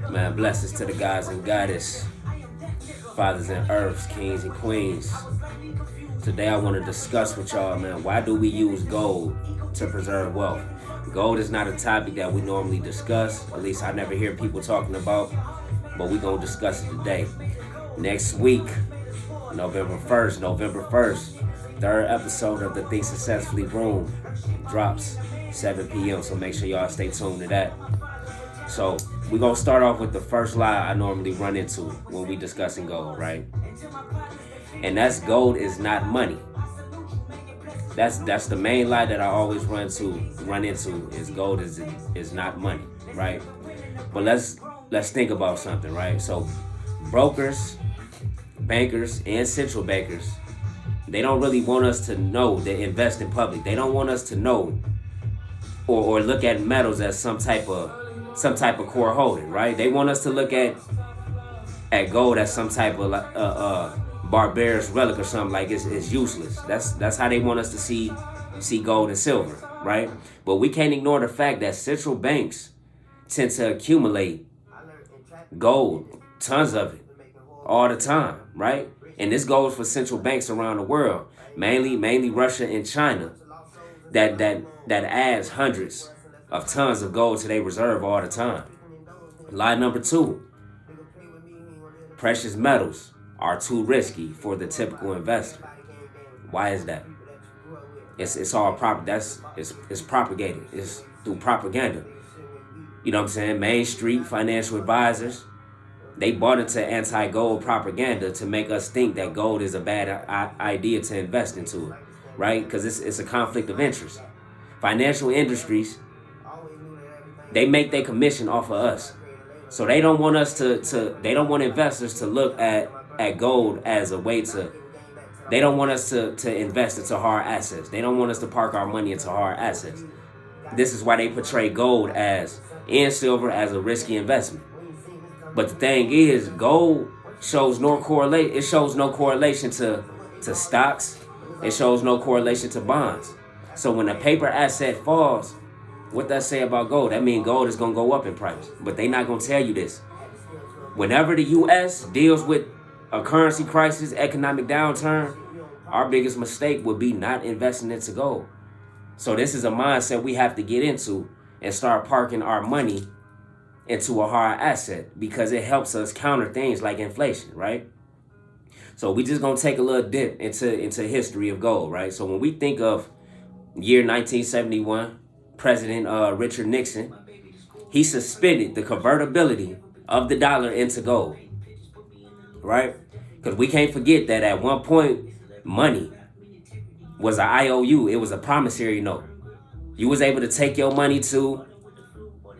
Man, blessings to the guys and goddess, fathers and earths, kings and queens. Today I want to discuss with y'all, man, why do we use gold to preserve wealth? Gold is not a topic that we normally discuss, at least I never hear people talking about, but we going to discuss it today. Next week, November 1st, third episode of the Think Successfully Room drops 7 p.m. So make sure y'all stay tuned to that. So we're going to start off with the first lie I normally run into when we discussing gold, right? And that's gold is not money. That's the main lie that I always run into is gold is not money, right? But let's think about something, right? So brokers, bankers, and central bankers, they don't really want us to know that invest in public. They don't want us to know or look at metals as some type of core holding, right? They want us to look at gold as some type of barbarous relic or something, like it's useless. That's how they want us to see gold and silver, right? But we can't ignore the fact that central banks tend to accumulate gold, tons of it, all the time, right? And this goes for central banks around the world, mainly Russia and China, that adds hundreds of tons of gold to their reserve all the time. Lie number 2, precious metals are too risky for the typical investor. Why is that? It's all it's propagated. It's through propaganda. You know what I'm saying? Main Street financial advisors, they bought into anti-gold propaganda to make us think that gold is a bad idea to invest into it, right? Because it's a conflict of interest. Financial industries, they make their commission off of us. So they don't want us they don't want investors to look at gold as a way they don't want us to invest into hard assets. They don't want us to park our money into hard assets. This is why they portray gold and silver as a risky investment. But the thing is, gold shows no correlation. It shows no correlation to stocks. It shows no correlation to bonds. So when a paper asset falls, what that say about gold? That means gold is going to go up in price. But they not going to tell you this. Whenever the U.S. deals with a currency crisis, economic downturn, our biggest mistake would be not investing into gold. So this is a mindset we have to get into and start parking our money into a hard asset, because it helps us counter things like inflation, right? So we just gonna take a little dip into history of gold, right? So when we think of year 1971, President Richard Nixon, he suspended the convertibility of the dollar into gold, right? Because we can't forget that at one point, money was an IOU. It was a promissory note. You was able to take your money to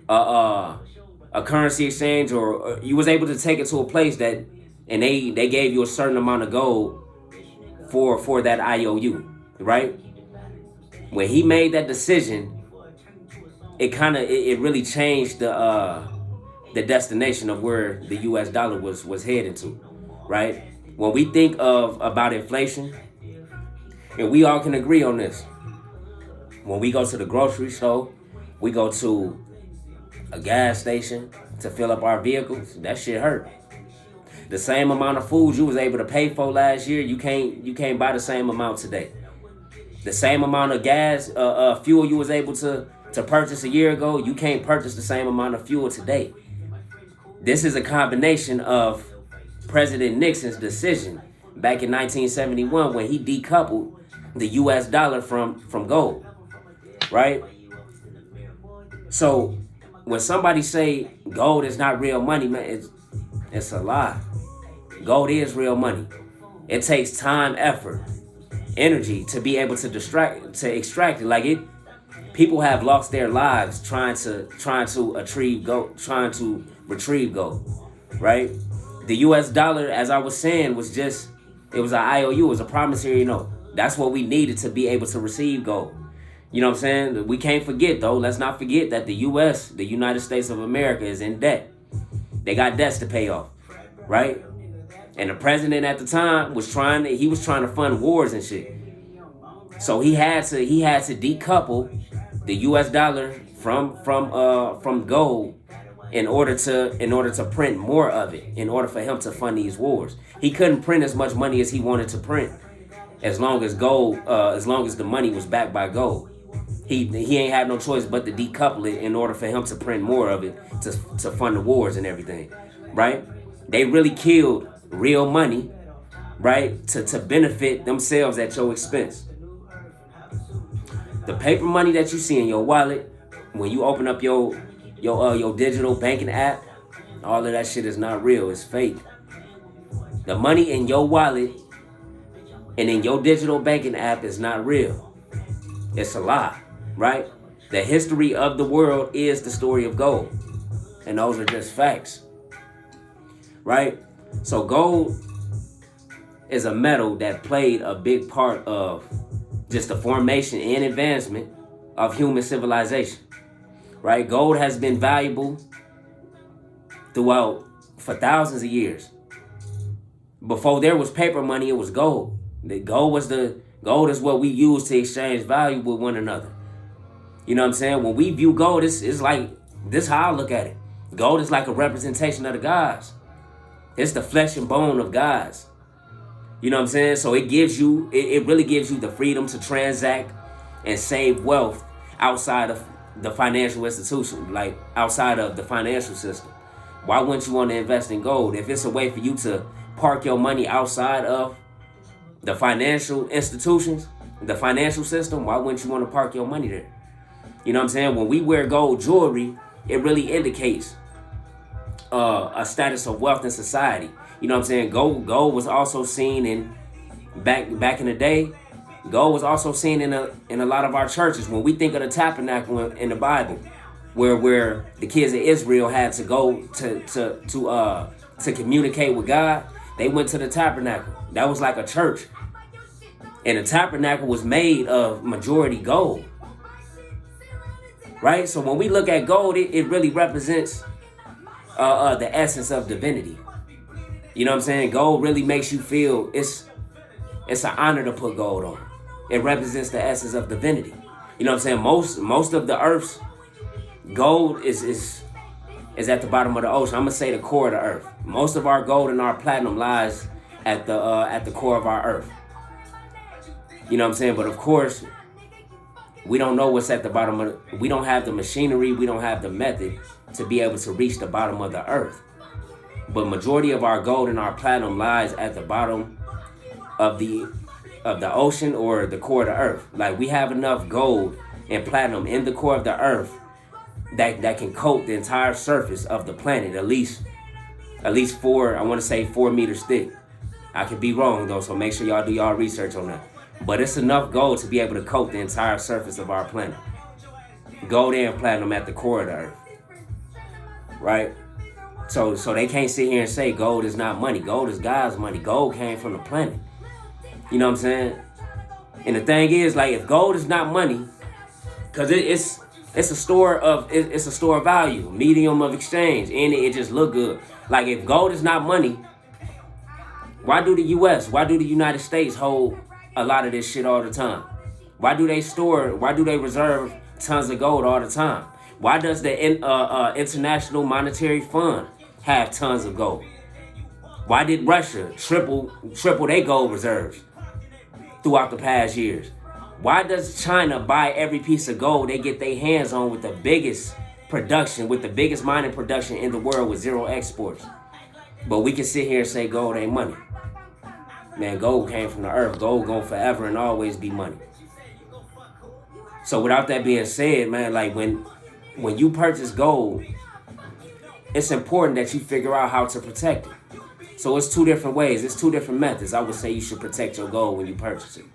a currency exchange, or you was able to take it to a place and they gave you a certain amount of gold for that IOU, right? When he made that decision, it really changed the destination of where the US dollar was heading to, right? When we think about inflation, and we all can agree on this, when we go to the grocery store, we go to a gas station to fill up our vehicles, that shit hurt. The same amount of food you was able to pay for last year, you can't buy the same amount today. The same amount of gas, fuel you was able to purchase a year ago, you can't purchase the same amount of fuel today. This is a combination of President Nixon's decision back in 1971 when he decoupled the US dollar from gold, right? So when somebody say gold is not real money, man, it's a lie. Gold is real money. It takes time, effort, energy to be able to extract it. Like it, people have lost their lives trying to retrieve gold, right? The US dollar, as I was saying, it was an IOU, it was a promissory note. That's what we needed to be able to receive gold. You know what I'm saying? We can't forget, though. Let's not forget that the U.S., the United States of America, is in debt. They got debts to pay off, right? And the president at the time was trying to fund wars and shit. So he had to decouple the U.S. dollar from gold in order to print more of it, in order for him to fund these wars. He couldn't print as much money as he wanted to print, as long as the money was backed by gold. He ain't had no choice but to decouple it in order for him to print more of it to fund the wars and everything, right? They really killed real money, right, to benefit themselves at your expense. The paper money that you see in your wallet, when you open up your digital banking app, all of that shit is not real. It's fake. The money in your wallet and in your digital banking app is not real. It's a lie, right? The history of the world is the story of gold. And those are just facts, right? So gold is a metal that played a big part of just the formation and advancement of human civilization, right? Gold has been valuable for thousands of years. Before there was paper money, it was gold. Gold is what we use to exchange value with one another. You know what I'm saying? When we view gold, it's like, this is how I look at it. Gold is like a representation of the gods. It's the flesh and bone of gods. You know what I'm saying? So it really gives you the freedom to transact and save wealth outside of the financial institution, like outside of the financial system. Why wouldn't you want to invest in gold? If it's a way for you to park your money outside of the financial institutions, the financial system, why wouldn't you want to park your money there? You know what I'm saying? When we wear gold jewelry, it really indicates a status of wealth in society. You know what I'm saying? Gold was also seen in back in the day. Gold was also seen in a lot of our churches. When we think of the tabernacle in the Bible, where the kids of Israel had to go to communicate with God, they went to the tabernacle. That was like a church, and the tabernacle was made of majority gold, right? So when we look at gold, it really represents the essence of divinity. You know what I'm saying? Gold really makes you feel it's an honor to put gold on. It represents the essence of divinity. You know what I'm saying? Most of the earth's gold is at the bottom of the ocean. I'm gonna say the core of the earth. Most of our gold and our platinum lies at the core of our earth. You know what I'm saying? But of course, we don't know what's at the bottom of it. We don't have the machinery, we don't have the method to be able to reach the bottom of the earth. But majority of our gold and our platinum lies at the bottom of the ocean or the core of the earth. Like, we have enough gold and platinum in the core of the earth that can coat the entire surface of the planet, at least 4 meters thick. I could be wrong though, so make sure y'all do y'all research on that. But it's enough gold to be able to coat the entire surface of our planet. Gold and platinum at the core of the earth, right? So they can't sit here and say gold is not money. Gold is God's money. Gold came from the planet. You know what I'm saying? And the thing is, like, if gold is not money, because it's a store of value, medium of exchange, and it just look good. Like, if gold is not money, why do the United States hold a lot of this shit all the time? Why do they reserve tons of gold all the time? Why does the International Monetary Fund have tons of gold? Why did Russia triple their gold reserves throughout the past years? Why does China buy every piece of gold they get their hands on with the biggest mining production in the world with zero exports? But we can sit here and say gold ain't money. Man, gold came from the earth. Gold gonna forever and always be money. So without that being said, man, like, when you purchase gold, it's important that you figure out how to protect it. So it's two different ways. It's two different methods. I would say you should protect your gold when you purchase it.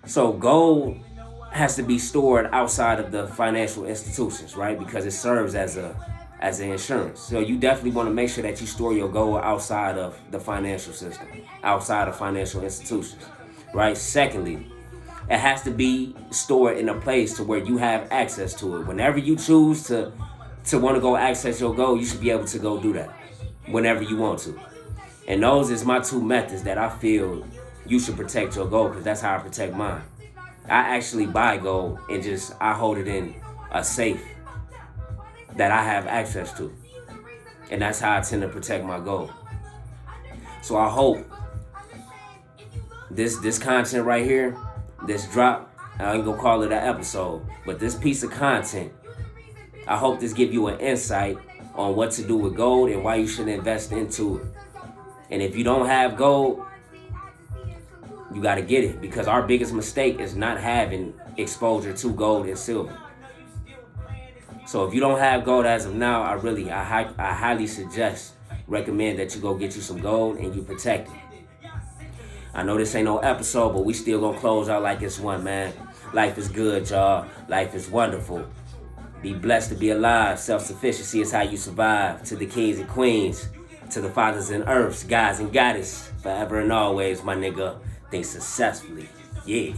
So gold has to be stored outside of the financial institutions, right? Because it serves as an insurance. So you definitely want to make sure that you store your gold outside of the financial system, outside of financial institutions, right? Secondly, it has to be stored in a place to where you have access to it. Whenever you choose to want to go access your gold, you should be able to go do that whenever you want to. And those is my two methods that I feel you should protect your gold, because that's how I protect mine. I actually buy gold and I hold it in a safe. that I have access to. And that's how I tend to protect my gold. So I hope this content right here, this drop, I ain't gonna call it an episode, but this piece of content, I hope this give you an insight on what to do with gold and why you should invest into it. And if you don't have gold, you got to get it, because our biggest mistake is not having exposure to gold and silver. So if you don't have gold as of now, I highly recommend that you go get you some gold and you protect it. I know this ain't no episode, but we still gonna close out like it's one, man. Life is good, y'all. Life is wonderful. Be blessed to be alive. Self-sufficiency is how you survive. To the kings and queens, to the fathers and earths, guys and goddess, forever and always, my nigga. Think successfully. Yeah.